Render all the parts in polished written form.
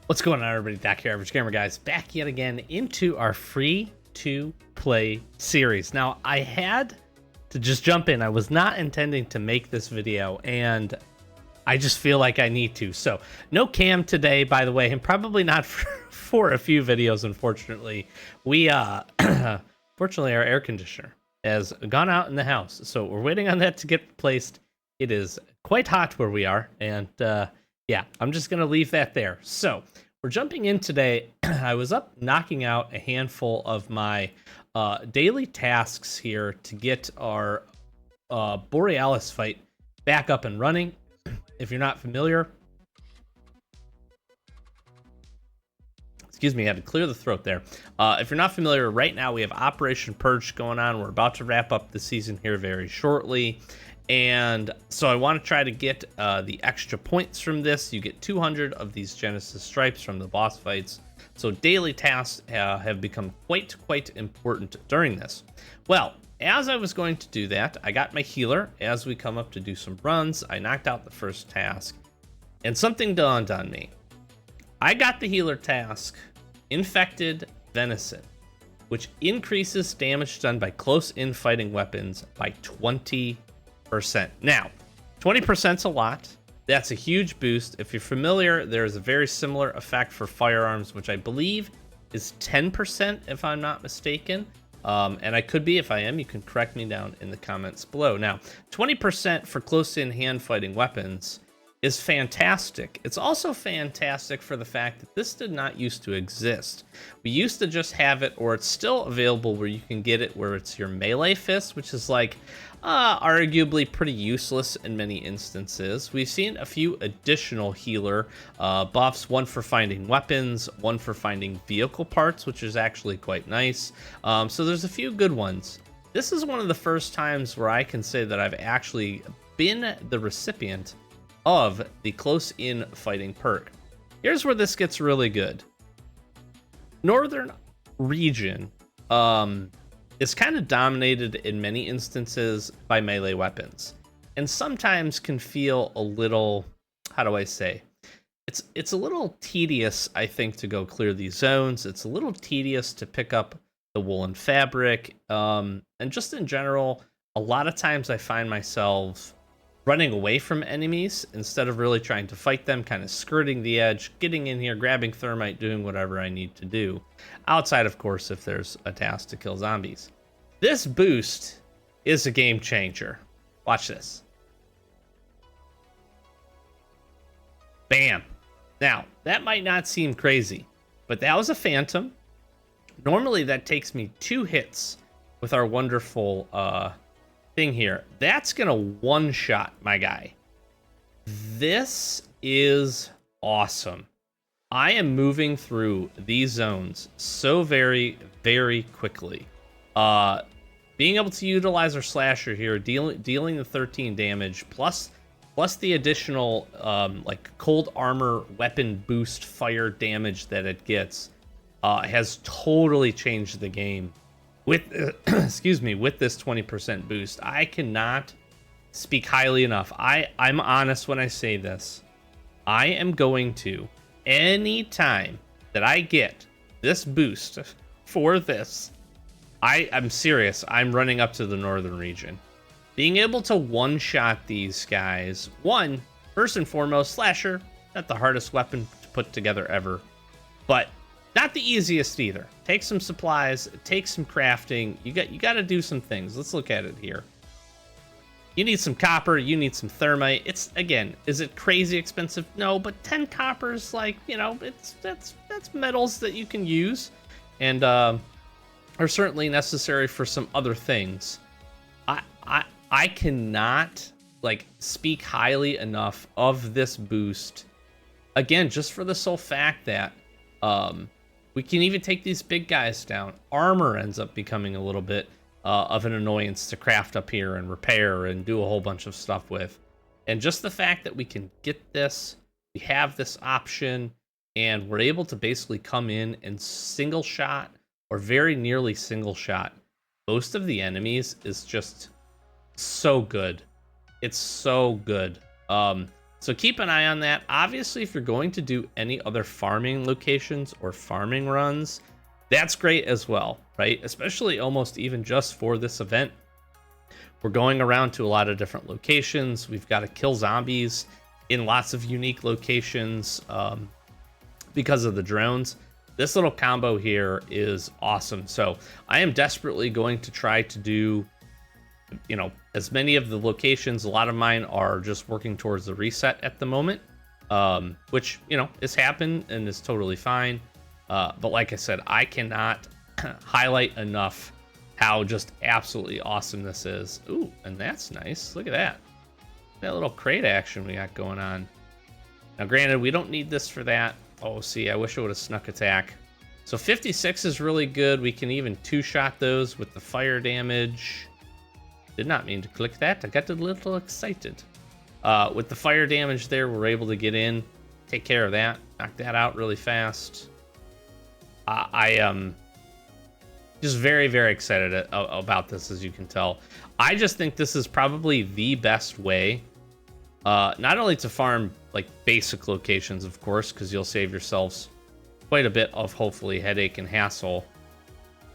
What's going on, everybody? Dak here, Average Gamer Guys, back yet again into our free-to-play series. Now, I had to just jump in. I was not intending to make this video, and I just feel like I need to. So, no Cam today, by the way, and probably not for a few videos, unfortunately. We, fortunately, our air conditioner has gone out in the house, so we're waiting on that to get replaced. It is quite hot where we are, and yeah, I'm just going to leave that there. So we're jumping in today. I was up knocking out a handful of my daily tasks here to get our Borealis fight back up and running. If you're not familiar, excuse me, I had to clear the throat there. If you're not familiar, right now we have Operation Purge going on. We're about to wrap up the season here very shortly. And so I want to try to get the extra points from this. You get 200 of these Genesis stripes from the boss fights. So daily tasks have become quite important during this. Well, as I was going to do that, I got my healer. As we come up to do some runs, I knocked out the first task. And something dawned on me. I got the healer task, Infected Venison, which increases damage done by close in fighting weapons by 20%. Now, 20% is a lot. That's a huge boost. If you're familiar, there's a very similar effect for firearms, which I believe is 10%, if I'm not mistaken. And I could be. If I am, you can correct me down in the comments below. Now, 20% for close-in hand-fighting weapons is fantastic. It's also fantastic for the fact that this did not used to exist. We used to just have it, or it's still available where you can get it where it's your melee fist, which is like arguably pretty useless in many instances. We've seen a few additional healer buffs, one for finding weapons, one for finding vehicle parts, which is actually quite nice. So there's a few good ones. This is one of the first times where I can say that I've actually been the recipient of the close-in fighting perk. Here's where this gets really good. Northern region is kind of dominated in many instances by melee weapons, and sometimes can feel a little, how do I say? It's a little tedious, I think, to go clear these zones. It's a little tedious to pick up the woolen fabric, and just in general, a lot of times I find myself running away from enemies instead of really trying to fight them, kind of skirting the edge, getting in here, grabbing thermite, doing whatever I need to do. Outside, of course, if there's a task to kill zombies. This boost is a game changer. Watch this. Bam. Now, that might not seem crazy, but that was a phantom. Normally, that takes me 2 hits with our wonderful thing here. That's gonna one-shot my guy. This is awesome. I am moving through these zones so very quickly. Being able to utilize our slasher here, dealing the 13 damage plus the additional like cold armor weapon boost fire damage that it gets has totally changed the game. With excuse me, with this 20% boost, I cannot speak highly enough. I'm honest when I say this. I am going to, anytime that I get this boost for this, I'm serious. I'm running up to the northern region. Being able to one-shot these guys, first and foremost, slasher, not the hardest weapon to put together ever, but not the easiest either. Take some supplies, take some crafting. You got to do some things. Let's look at it here. You need some copper, you need some thermite. It's, again, is it crazy expensive? No, but 10 coppers, like, you know, that's metals that you can use and are certainly necessary for some other things. I cannot like speak highly enough of this boost. Again, just for the sole fact that we can even take these big guys down. Armor ends up becoming a little bit of an annoyance to craft up here and repair and do a whole bunch of stuff with. And just the fact that we can get this, we have this option, and we're able to basically come in and single shot or very nearly single shot most of the enemies is just so good. It's so good. So keep an eye on that. Obviously, if you're going to do any other farming locations or farming runs, that's great as well, right? Especially almost even just for this event. We're going around to a lot of different locations. We've got to kill zombies in lots of unique locations because of the drones. This little combo here is awesome. So I am desperately going to try to do, as many of the locations. A lot of mine are just working towards the reset at the moment, which, has happened and is totally fine. But like I said, I cannot highlight enough how just absolutely awesome this is. Ooh, and that's nice. Look at that. That little crate action we got going on. Now, granted, we don't need this for that. Oh, see, I wish I would have snuck attack. So 56 is really good. We can even two-shot those with the fire damage. Did not mean to click that. I got a little excited. With the fire damage there, we're able to get in, take care of that, knock that out really fast. I am just very, very excited about this, as you can tell. I just think this is probably the best way, not only to farm like basic locations, of course, because you'll save yourselves quite a bit of hopefully headache and hassle.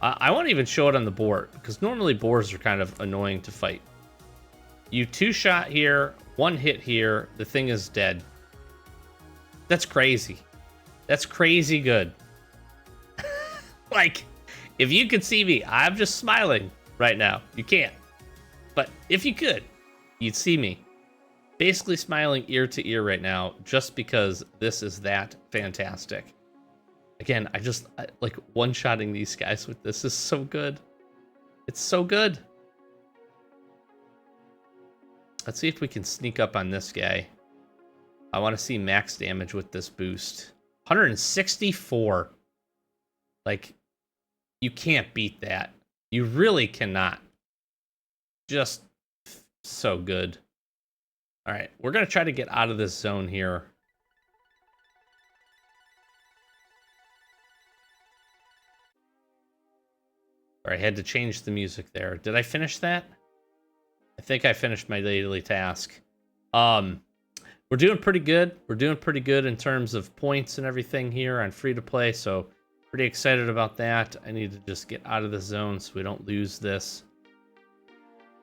I won't even show it on the board because normally boars are kind of annoying to fight. You two-shot here, one hit here, the thing is dead. That's crazy. That's crazy good. Like, if you could see me, I'm just smiling right now. You can't. But if you could, you'd see me basically smiling ear to ear right now just because this is that fantastic. Again, I like one-shotting these guys with this is so good. It's so good. Let's see if we can sneak up on this guy. I want to see max damage with this boost. 164. Like, you can't beat that. You really cannot. Just so good. All right, we're going to try to get out of this zone here. Or I had to change the music there. Did I finish that? I think I finished my daily task. We're doing pretty good. We're doing pretty good in terms of points and everything here on free to play, so pretty excited about that. I need to just get out of the zone so we don't lose this.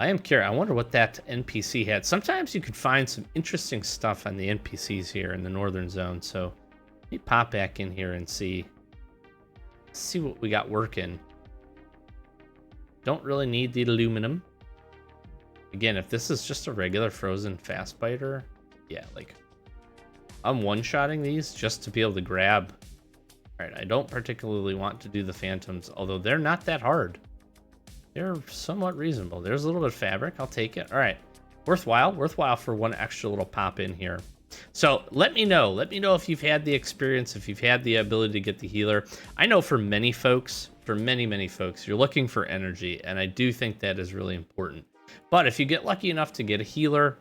I am curious. I wonder what that NPC had. Sometimes you could find some interesting stuff on the NPCs here in the northern zone, so let me pop back in here and see what we got working. Don't really need the aluminum. Again, if this is just a regular frozen fast biter, yeah, like I'm one-shotting these just to be able to grab. All right, I don't particularly want to do the phantoms, although they're not that hard. They're somewhat reasonable. There's a little bit of fabric. I'll take it. All right, worthwhile for one extra little pop in here. So let me know if you've had the experience, if you've had the ability to get the healer. I know for many folks, for many folks, you're looking for energy, and I do think that is really important. But if you get lucky enough to get a healer,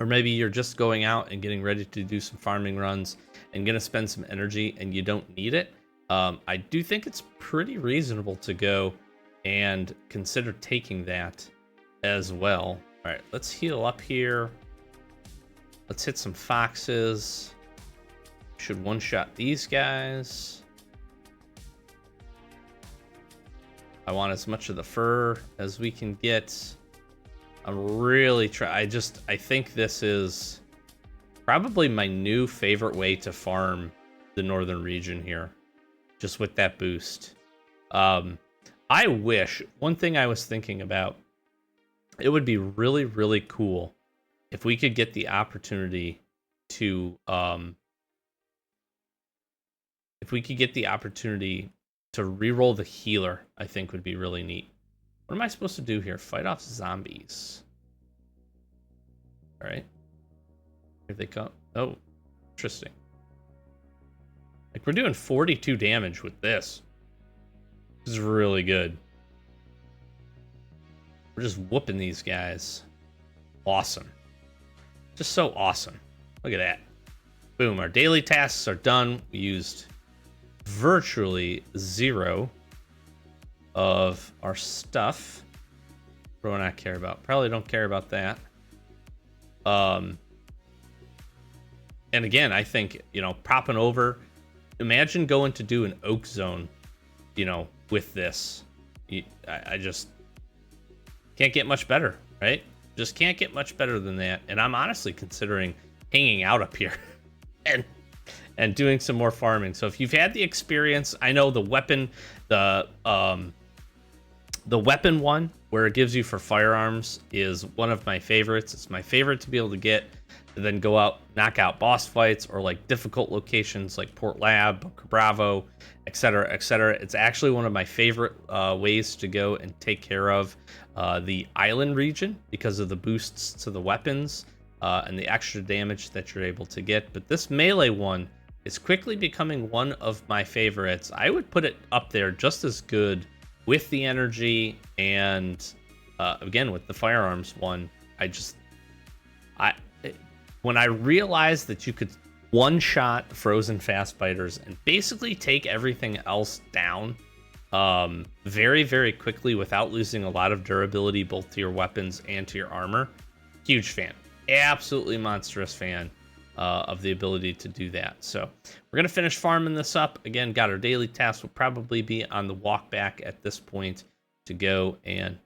or maybe you're just going out and getting ready to do some farming runs and gonna spend some energy and you don't need it, I do think it's pretty reasonable to go and consider taking that as well. All right, let's heal up here. Let's hit some foxes. Should one-shot these guys. I want as much of the fur as we can get. I'm really I think this is probably my new favorite way to farm the northern region here, just with that boost. I wish, one thing I was thinking about, it would be really cool if we could get the opportunity to reroll the healer. I think would be really neat. What am I supposed to do here? Fight off zombies. All right. Here they come. Oh, interesting. Like, we're doing 42 damage with this. This is really good. We're just whooping these guys. Awesome. Just so awesome. Look at that. Boom, our daily tasks are done. We used virtually 0 of our stuff. What do I not care about? Probably don't care about that. And again, I think, propping over, imagine going to do an oak zone, with this. I just can't get much better, right? Just can't get much better than that. And I'm honestly considering hanging out up here and doing some more farming. So if you've had the experience, I know the weapon one where it gives you for firearms is one of my favorites. It's my favorite to be able to get to then go out, knock out boss fights or like difficult locations like Port Lab, Bunker Bravo, etc., etc. It's actually one of my favorite ways to go and take care of the island region because of the boosts to the weapons and the extra damage that you're able to get. But this melee one is quickly becoming one of my favorites. I would put it up there just as good with the energy and again with the firearms one. When I realized that you could one-shot frozen fast biters and basically take everything else down very, very quickly without losing a lot of durability both to your weapons and to your armor, huge fan. Absolutely monstrous fan of the ability to do that. So we're going to finish farming this up. Again, got our daily tasks. Will probably be on the walk back at this point to go. And,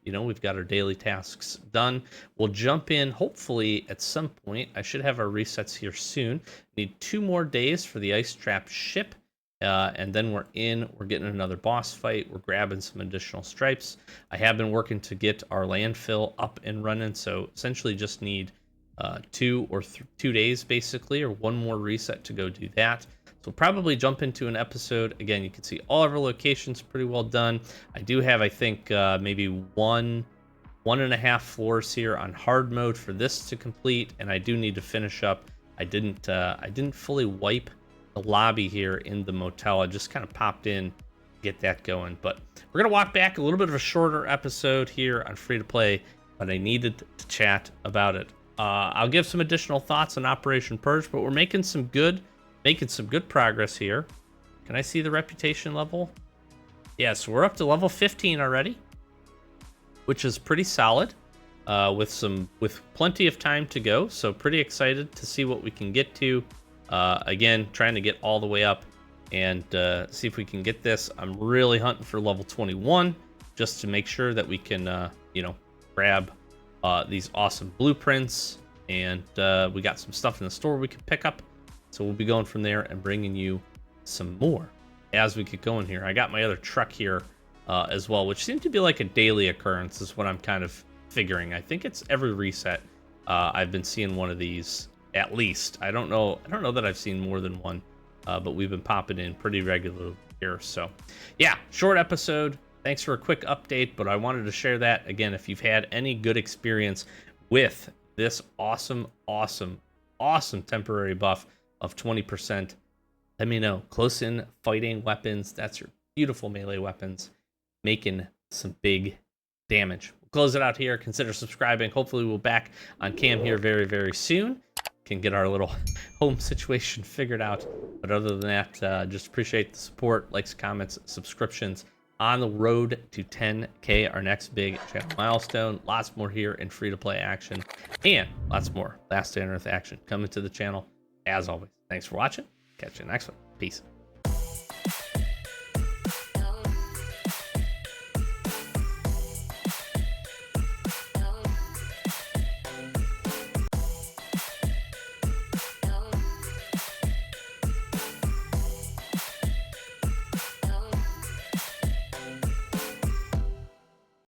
we've got our daily tasks done. We'll jump in, hopefully, at some point. I should have our resets here soon. Need 2 more days for the ice trap ship. And then we're getting another boss fight. We're grabbing some additional stripes. I have been working to get our landfill up and running. So essentially just need 2 days basically, or 1 more reset to go do that. So we'll probably jump into an episode. Again, you can see all of our locations pretty well done. I do have, I think, maybe 1.5 floors here on hard mode for this to complete, and I do need to finish up. I didn't fully wipe the lobby here in the motel. I just kind of popped in to get that going. But we're gonna walk back, a little bit of a shorter episode here on Free to Play, but I needed to chat about it. I'll give some additional thoughts on Operation Purge, but we're making some good progress here. Can I see the reputation level? Yes, we're up to level 15 already, which is pretty solid, with plenty of time to go. So pretty excited to see what we can get to. Again, trying to get all the way up and see if we can get this. I'm really hunting for level 21 just to make sure that we can, grab these awesome blueprints. And we got some stuff in the store we can pick up. So we'll be going from there and bringing you some more as we get going here. I got my other truck here as well, which seemed to be like a daily occurrence is what I'm kind of figuring. I think it's every reset. I've been seeing one of these at least. I don't know that I've seen more than one, but we've been popping in pretty regularly here. So yeah, short episode. Thanks for a quick update, but I wanted to share that. Again, if you've had any good experience with this awesome temporary buff of 20%, let me know. Close in fighting weapons, that's your beautiful melee weapons, making some big damage. We'll close it out here. Consider subscribing. Hopefully we'll back on cam here very, very soon. Can get our little home situation figured out. But other than that, just appreciate the support, likes, comments, subscriptions. On the road to 10K, our next big channel milestone. Lots more here in free-to-play action, and lots more Last Day on Earth action coming to the channel. As always, thanks for watching. Catch you next one. Peace.